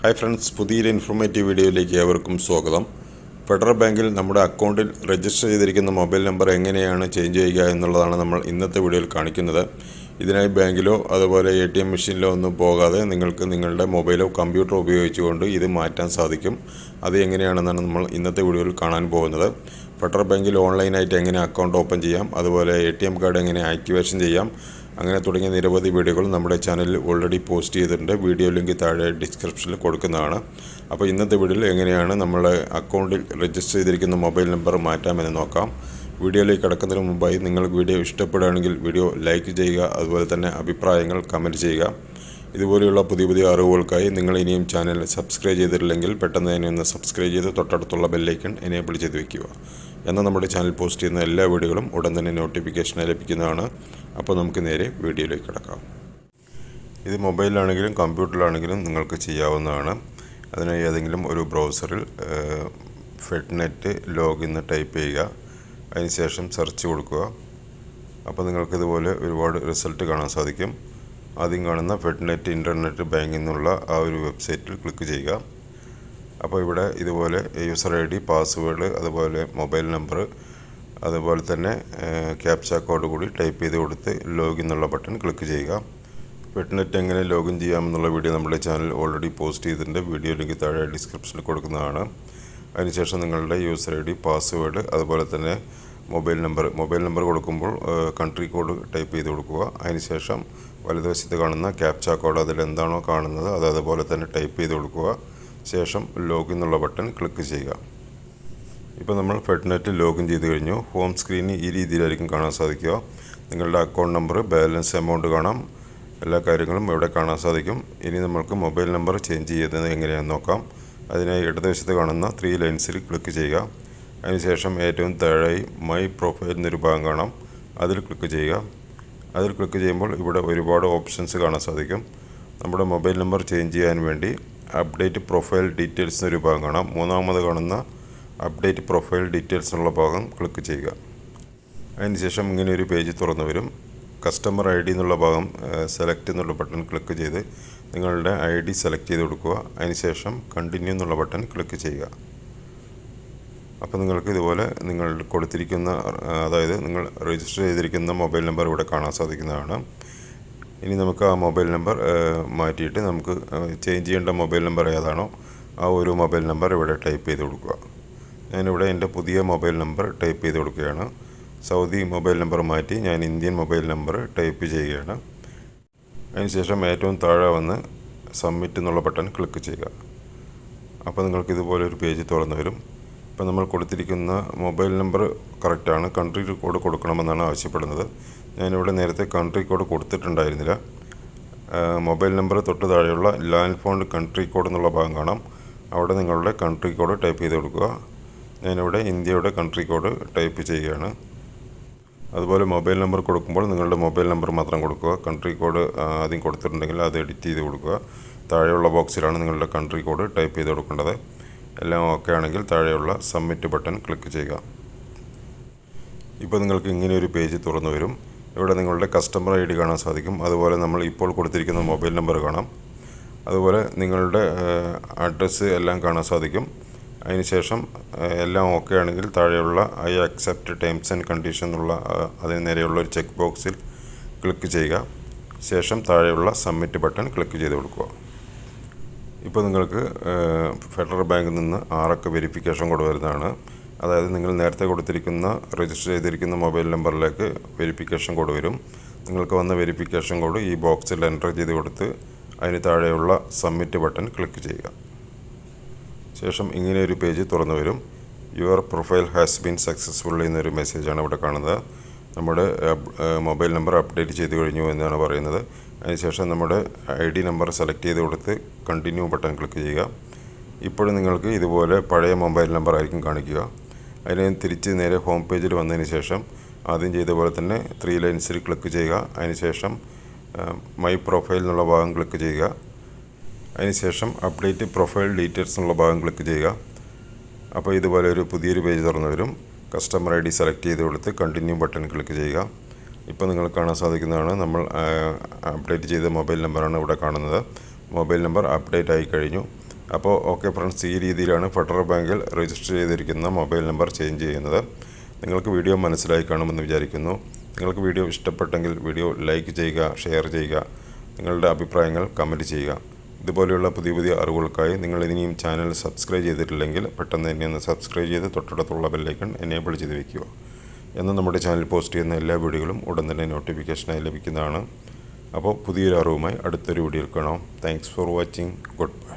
Hi friends, പുതിയൊരു informative വീഡിയോയിലേക്ക് ഏവർക്കും സ്വാഗതം. ഫെഡറൽ ബാങ്കിൽ നമ്മുടെ അക്കൗണ്ടിൽ രജിസ്റ്റർ ചെയ്തിരിക്കുന്ന മൊബൈൽ നമ്പർ എങ്ങനെയാണ് ചേഞ്ച് ചെയ്യുക എന്നുള്ളതാണ് നമ്മൾ ഇന്നത്തെ വീഡിയോയിൽ കാണിക്കുന്നത്. ഇതിനായി ബാങ്കിലോ അതുപോലെ ATM മെഷീനിലോ ഒന്നും പോകാതെ നിങ്ങൾക്ക് നിങ്ങളുടെ മൊബൈലോ കമ്പ്യൂട്ടറോ ഉപയോഗിച്ചുകൊണ്ട് ഇത് മാറ്റാൻ സാധിക്കും. അത് എങ്ങനെയാണെന്നാണ് നമ്മൾ ഇന്നത്തെ വീഡിയോയിൽ കാണാൻ പോകുന്നത്. ഫെഡറൽ ബാങ്കിൽ ഓൺലൈനായിട്ട് എങ്ങനെ അക്കൗണ്ട് ഓപ്പൺ ചെയ്യാം, അതുപോലെ ATM കാർഡ് എങ്ങനെ ആക്ടിവേഷൻ ചെയ്യാം, അങ്ങനെ തുടങ്ങിയ നിരവധി വീഡിയോകൾ നമ്മുടെ ചാനലിൽ ഓൾറെഡി പോസ്റ്റ് ചെയ്തിട്ടുണ്ട്. വീഡിയോ ലിങ്ക് താഴെ ഡിസ്ക്രിപ്ഷനിൽ കൊടുക്കുന്നതാണ്. അപ്പോൾ ഇന്നത്തെ വീഡിയോയിൽ എങ്ങനെയാണ് നമ്മൾ അക്കൗണ്ടിൽ രജിസ്റ്റർ ചെയ്തിരിക്കുന്ന മൊബൈൽ നമ്പർ മാറ്റാമെന്ന് നോക്കാം. വീഡിയോയിലേക്ക് കടക്കുന്നതിന് മുമ്പായി നിങ്ങൾക്ക് വീഡിയോ ഇഷ്ടപ്പെടുകയാണെങ്കിൽ വീഡിയോ ലൈക്ക് ചെയ്യുക, അതുപോലെ തന്നെ അഭിപ്രായങ്ങൾ കമൻറ്റ് ചെയ്യുക. ഇതുപോലെയുള്ള പുതിയ പുതിയ അറിവുകൾക്കായി നിങ്ങൾ ഇനിയും ചാനൽ സബ്സ്ക്രൈബ് ചെയ്തിട്ടില്ലെങ്കിൽ പെട്ടെന്ന് തന്നെ ഒന്ന് സബ്സ്ക്രൈബ് ചെയ്ത് തൊട്ടടുത്തുള്ള ബെല്ലൈക്കൺ എനേബിൾ ചെയ്ത് വയ്ക്കുക. എന്നാൽ നമ്മുടെ ചാനൽ പോസ്റ്റ് ചെയ്യുന്ന എല്ലാ വീഡിയോകളും ഉടൻ തന്നെ നോട്ടിഫിക്കേഷനായി ലഭിക്കുന്നതാണ്. അപ്പോൾ നമുക്ക് നേരെ വീഡിയോയിലേക്ക് കിടക്കാം. ഇത് മൊബൈലിലാണെങ്കിലും കമ്പ്യൂട്ടറിലാണെങ്കിലും നിങ്ങൾക്ക് ചെയ്യാവുന്നതാണ്. അതിനായി ഏതെങ്കിലും ഒരു ബ്രൗസറിൽ ഫെഡ്നെറ്റ് ലോഗിൻ ടൈപ്പ് ചെയ്യുക. അതിനുശേഷം സെർച്ച് കൊടുക്കുക. അപ്പോൾ നിങ്ങൾക്കിതുപോലെ ഒരുപാട് റിസൾട്ട് കാണാൻ സാധിക്കും. ആദ്യം കാണുന്ന ഫെഡ്നെറ്റ് ഇൻ്റർനെറ്റ് ബാങ്കിൽ നിന്നുള്ള ആ ഒരു വെബ്സൈറ്റിൽ ക്ലിക്ക് ചെയ്യുക. അപ്പോൾ ഇവിടെ ഇതുപോലെ യൂസർ ID, പാസ്വേഡ്, അതുപോലെ മൊബൈൽ നമ്പർ, അതുപോലെ തന്നെ ക്യാപ്ച കോഡ് കൂടി ടൈപ്പ് ചെയ്ത് കൊടുത്ത് ലോഗിൻ എന്നുള്ള ബട്ടൺ ക്ലിക്ക് ചെയ്യുക. ഫെഡ്നെറ്റ് എങ്ങനെ ലോഗിൻ ചെയ്യാമെന്നുള്ള വീഡിയോ നമ്മുടെ ചാനൽ ഓൾറെഡി പോസ്റ്റ് ചെയ്തിട്ടുണ്ട്. വീഡിയോ ലിങ്ക് താഴെ ഡിസ്ക്രിപ്ഷനിൽ കൊടുക്കുന്നതാണ്. അതിനുശേഷം നിങ്ങളുടെ യൂസർ ID, പാസ്വേഡ്, അതുപോലെ തന്നെ മൊബൈൽ നമ്പർ കൊടുക്കുമ്പോൾ കൺട്രി കോഡ് ടൈപ്പ് ചെയ്ത് കൊടുക്കുക. അതിനുശേഷം വലതുവശത്ത് കാണുന്ന ക്യാപ്ച കോഡ് അതിലെന്താണോ കാണുന്നത് അത് അതുപോലെ തന്നെ ടൈപ്പ് ചെയ്ത് കൊടുക്കുക. ശേഷം ലോഗിൻ എന്നുള്ള ബട്ടൺ ക്ലിക്ക് ചെയ്യുക. ഇപ്പോൾ നമ്മൾ ഫെഡ്നെറ്റ് ലോഗിൻ ചെയ്ത് കഴിഞ്ഞു. ഹോം സ്ക്രീനിൽ ഈ രീതിയിലായിരിക്കും കാണാൻ സാധിക്കുക. നിങ്ങളുടെ അക്കൗണ്ട് നമ്പർ, ബാലൻസ്, എമൗണ്ട് കാണാം. എല്ലാ കാര്യങ്ങളും ഇവിടെ കാണാൻ സാധിക്കും. ഇനി നമ്മൾക്ക് മൊബൈൽ നമ്പർ ചേഞ്ച് ചെയ്യുന്നത് എങ്ങനെയാണെന്ന് നോക്കാം. അതിനായി ഇടതുവശത്ത് കാണുന്ന 3 ലൈൻസിൽ ക്ലിക്ക് ചെയ്യുക. അതിനുശേഷം ഏറ്റവും താഴെയായി മൈ പ്രൊഫൈൽ എന്നൊരു ഭാഗം കാണാം. അതിൽ ക്ലിക്ക് ചെയ്യുക. അതിൽ ക്ലിക്ക് ചെയ്യുമ്പോൾ ഇവിടെ ഒരുപാട് ഓപ്ഷൻസ് കാണാൻ സാധിക്കും. നമ്മുടെ മൊബൈൽ നമ്പർ ചേഞ്ച് ചെയ്യാൻ വേണ്ടി അപ്ഡേറ്റ് പ്രൊഫൈൽ ഡീറ്റെയിൽസ് എന്നൊരു ഭാഗം കാണാം. മൂന്നാമത് കാണുന്ന അപ്ഡേറ്റ് പ്രൊഫൈൽ ഡീറ്റെയിൽസ് എന്നുള്ള ഭാഗം ക്ലിക്ക് ചെയ്യുക. അതിനുശേഷം ഇങ്ങനെ ഒരു പേജ് തുറന്നു വരും. കസ്റ്റമർ ID എന്നുള്ള ഭാഗം സെലക്ട് എന്നുള്ള ബട്ടൺ ക്ലിക്ക് ചെയ്ത് നിങ്ങളുടെ ID സെലക്ട് ചെയ്ത് കൊടുക്കുക. അതിനുശേഷം കണ്ടിന്യൂ എന്നുള്ള ബട്ടൺ ക്ലിക്ക് ചെയ്യുക. അപ്പോൾ നിങ്ങൾക്ക് ഇതുപോലെ നിങ്ങൾ കൊടുത്തിരിക്കുന്ന, അതായത് നിങ്ങൾ രജിസ്റ്റർ ചെയ്തിരിക്കുന്ന മൊബൈൽ നമ്പർ ഇവിടെ കാണാൻ സാധിക്കുന്നതാണ്. ഇനി നമുക്ക് ആ മൊബൈൽ നമ്പർ മാറ്റിയിട്ട് നമുക്ക് ചേഞ്ച് ചെയ്യേണ്ട മൊബൈൽ നമ്പർ ഏതാണോ ആ ഒരു മൊബൈൽ നമ്പർ ഇവിടെ ടൈപ്പ് ചെയ്ത് കൊടുക്കുക. ഞാനിവിടെ എൻ്റെ പുതിയ മൊബൈൽ നമ്പർ ടൈപ്പ് ചെയ്ത് കൊടുക്കുകയാണ്. സൗദി മൊബൈൽ നമ്പർ മാറ്റി ഞാൻ ഇന്ത്യൻ മൊബൈൽ നമ്പർ ടൈപ്പ് ചെയ്യുകയാണ്. അതിനുശേഷം ഏറ്റവും താഴെ വന്ന് സബ്മിറ്റ് എന്നുള്ള ബട്ടൺ ക്ലിക്ക് ചെയ്യുക. അപ്പോൾ നിങ്ങൾക്ക് ഇതുപോലെ ഒരു പേജ് തുറന്നു വരും. ഇപ്പോൾ നമ്മൾ കൊടുത്തിരിക്കുന്ന മൊബൈൽ നമ്പർ കറക്റ്റാണ്. കൺട്രി കോഡ് കൊടുക്കണമെന്നാണ് ആവശ്യപ്പെടുന്നത്. ഞാനിവിടെ നേരത്തെ കൺട്രി കോഡ് കൊടുത്തിട്ടുണ്ടായിരുന്നില്ല. മൊബൈൽ നമ്പർ തൊട്ട് താഴെയുള്ള ലാൻഡ് ഫോൺ കൺട്രി കോഡ് എന്നുള്ള ഭാഗം കാണാം. അവിടെ നിങ്ങളുടെ കൺട്രി കോഡ് ടൈപ്പ് ചെയ്ത് കൊടുക്കുക. ഞാനിവിടെ ഇന്ത്യയുടെ കൺട്രി കോഡ് ടൈപ്പ് ചെയ്യുകയാണ്. അതുപോലെ മൊബൈൽ നമ്പർ കൊടുക്കുമ്പോൾ നിങ്ങളുടെ മൊബൈൽ നമ്പർ മാത്രം കൊടുക്കുക. കൺട്രി കോഡ് ആദ്യം കൊടുത്തിട്ടുണ്ടെങ്കിൽ അത് എഡിറ്റ് ചെയ്ത് കൊടുക്കുക. താഴെയുള്ള ബോക്സിലാണ് നിങ്ങളുടെ കൺട്രി കോഡ് ടൈപ്പ് ചെയ്ത് കൊടുക്കേണ്ടത്. എല്ലാം ഓക്കെ ആണെങ്കിൽ താഴെയുള്ള സബ്മിറ്റ് ബട്ടൺ ക്ലിക്ക് ചെയ്യുക. ഇപ്പോൾ നിങ്ങൾക്ക് ഇങ്ങനെ ഒരു പേജ് തുറന്നു വരും. ഇവിടെ നിങ്ങളുടെ കസ്റ്റമർ ID കാണാൻ സാധിക്കും. അതുപോലെ നമ്മൾ ഇപ്പോൾ കൊടുത്തിരിക്കുന്ന മൊബൈൽ നമ്പർ കാണാം. അതുപോലെ നിങ്ങളുടെ അഡ്രസ്സ് എല്ലാം കാണാൻ സാധിക്കും. അതിനുശേഷം എല്ലാം ഓക്കെ ആണെങ്കിൽ താഴെയുള്ള I accept terms and condition എന്നുള്ള അതിന് നേരെയുള്ള ഒരു ചെക്ക് ബോക്സിൽ ക്ലിക്ക് ചെയ്യുക. ശേഷം താഴെയുള്ള സബ്മിറ്റ് ബട്ടൺ ക്ലിക്ക് ചെയ്ത് കൊടുക്കുക. ഇപ്പോൾ നിങ്ങൾക്ക് ഫെഡറൽ ബാങ്കിൽ നിന്ന് 6 അക്ക വെരിഫിക്കേഷൻ കോഡ് വരുന്നതാണ്. അതായത് നിങ്ങൾ നേരത്തെ കൊടുത്തിരിക്കുന്ന രജിസ്റ്റർ ചെയ്തിരിക്കുന്ന മൊബൈൽ നമ്പറിലേക്ക് വെരിഫിക്കേഷൻ കോഡ് വരും. നിങ്ങൾക്ക് വന്ന വെരിഫിക്കേഷൻ കോഡ് ഈ ബോക്സിൽ എൻ്റർ ചെയ്ത് കൊടുത്ത് അതിന് താഴെയുള്ള സബ്മിറ്റ് ബട്ടൺ ക്ലിക്ക് ചെയ്യുക. ശേഷം ഇങ്ങനെ ഒരു പേജ് തുറന്നു വരും. Your profile has been successful എന്നൊരു മെസ്സേജാണ് ഇവിടെ കാണുന്നത്. നമ്മുടെ മൊബൈൽ നമ്പർ അപ്ഡേറ്റ് ചെയ്ത് കഴിഞ്ഞു എന്നാണ് പറയുന്നത്. അതിനുശേഷം നമ്മുടെ ID നമ്പർ സെലക്ട് ചെയ്ത് കൊടുത്ത് കണ്ടിന്യൂ ബട്ടൺ ക്ലിക്ക് ചെയ്യുക. ഇപ്പോഴും നിങ്ങൾക്ക് ഇതുപോലെ പഴയ മൊബൈൽ നമ്പർ ആയിരിക്കും കാണിക്കുക. അതിനെ തിരിച്ച് നേരെ ഹോം പേജിൽ വന്നതിന് ശേഷം ആദ്യം ചെയ്ത പോലെ തന്നെ 3 ലൈൻസിൽ ക്ലിക്ക് ചെയ്യുക. അതിനുശേഷം മൈ പ്രൊഫൈൽ എന്നുള്ള ഭാഗം ക്ലിക്ക് ചെയ്യുക. അതിനുശേഷം അപ്ഡേറ്റ് പ്രൊഫൈൽ ഡീറ്റെയിൽസ് എന്നുള്ള ഭാഗം ക്ലിക്ക് ചെയ്യുക. അപ്പോൾ ഇതുപോലെ ഒരു പുതിയൊരു പേജ് തുറന്നു വരും. കസ്റ്റമർ ID സെലക്ട് ചെയ്ത് കൊടുത്ത് കണ്ടിന്യൂ ബട്ടൺ ക്ലിക്ക് ചെയ്യുക. ഇപ്പോൾ നിങ്ങൾക്ക് കാണാൻ സാധിക്കുന്നതാണ് നമ്മൾ അപ്ഡേറ്റ് ചെയ്ത മൊബൈൽ നമ്പറാണ് ഇവിടെ കാണുന്നത്. മൊബൈൽ നമ്പർ അപ്ഡേറ്റ് ആയി കഴിഞ്ഞു. അപ്പോൾ ഓക്കെ ഫ്രണ്ട്സ്, ഈ രീതിയിലാണ് ഫെഡറൽ ബാങ്കിൽ രജിസ്റ്റർ ചെയ്തിരിക്കുന്ന മൊബൈൽ നമ്പർ ചേഞ്ച് ചെയ്യുന്നത്. നിങ്ങൾക്ക് വീഡിയോ മനസ്സിലായി കാണുമെന്ന് വിചാരിക്കുന്നു. നിങ്ങൾക്ക് വീഡിയോ ഇഷ്ടപ്പെട്ടെങ്കിൽ വീഡിയോ ലൈക്ക് ചെയ്യുക, ഷെയർ ചെയ്യുക, നിങ്ങളുടെ അഭിപ്രായങ്ങൾ കമൻറ്റ് ചെയ്യുക. ഇതുപോലെയുള്ള പുതിയ പുതിയ അറിവുകൾക്കായി നിങ്ങൾ ഇനിയും ചാനൽ സബ്സ്ക്രൈബ് ചെയ്തിട്ടില്ലെങ്കിൽ പെട്ടെന്ന് തന്നെ ഒന്ന് സബ്സ്ക്രൈബ് ചെയ്ത് തൊട്ടടുത്തുള്ള ബെല്ലൈക്കൺ എനേബിൾ ചെയ്ത് വയ്ക്കുക. എന്നാൽ നമ്മുടെ ചാനൽ പോസ്റ്റ് ചെയ്യുന്ന എല്ലാ വീഡിയോകളും ഉടൻ തന്നെ നോട്ടിഫിക്കേഷനായി ലഭിക്കുന്നതാണ്. അപ്പോൾ പുതിയൊരു അറിവുമായി അടുത്തൊരു വീഡിയോയിൽ കാണാം. Thanks for watching. Good bye.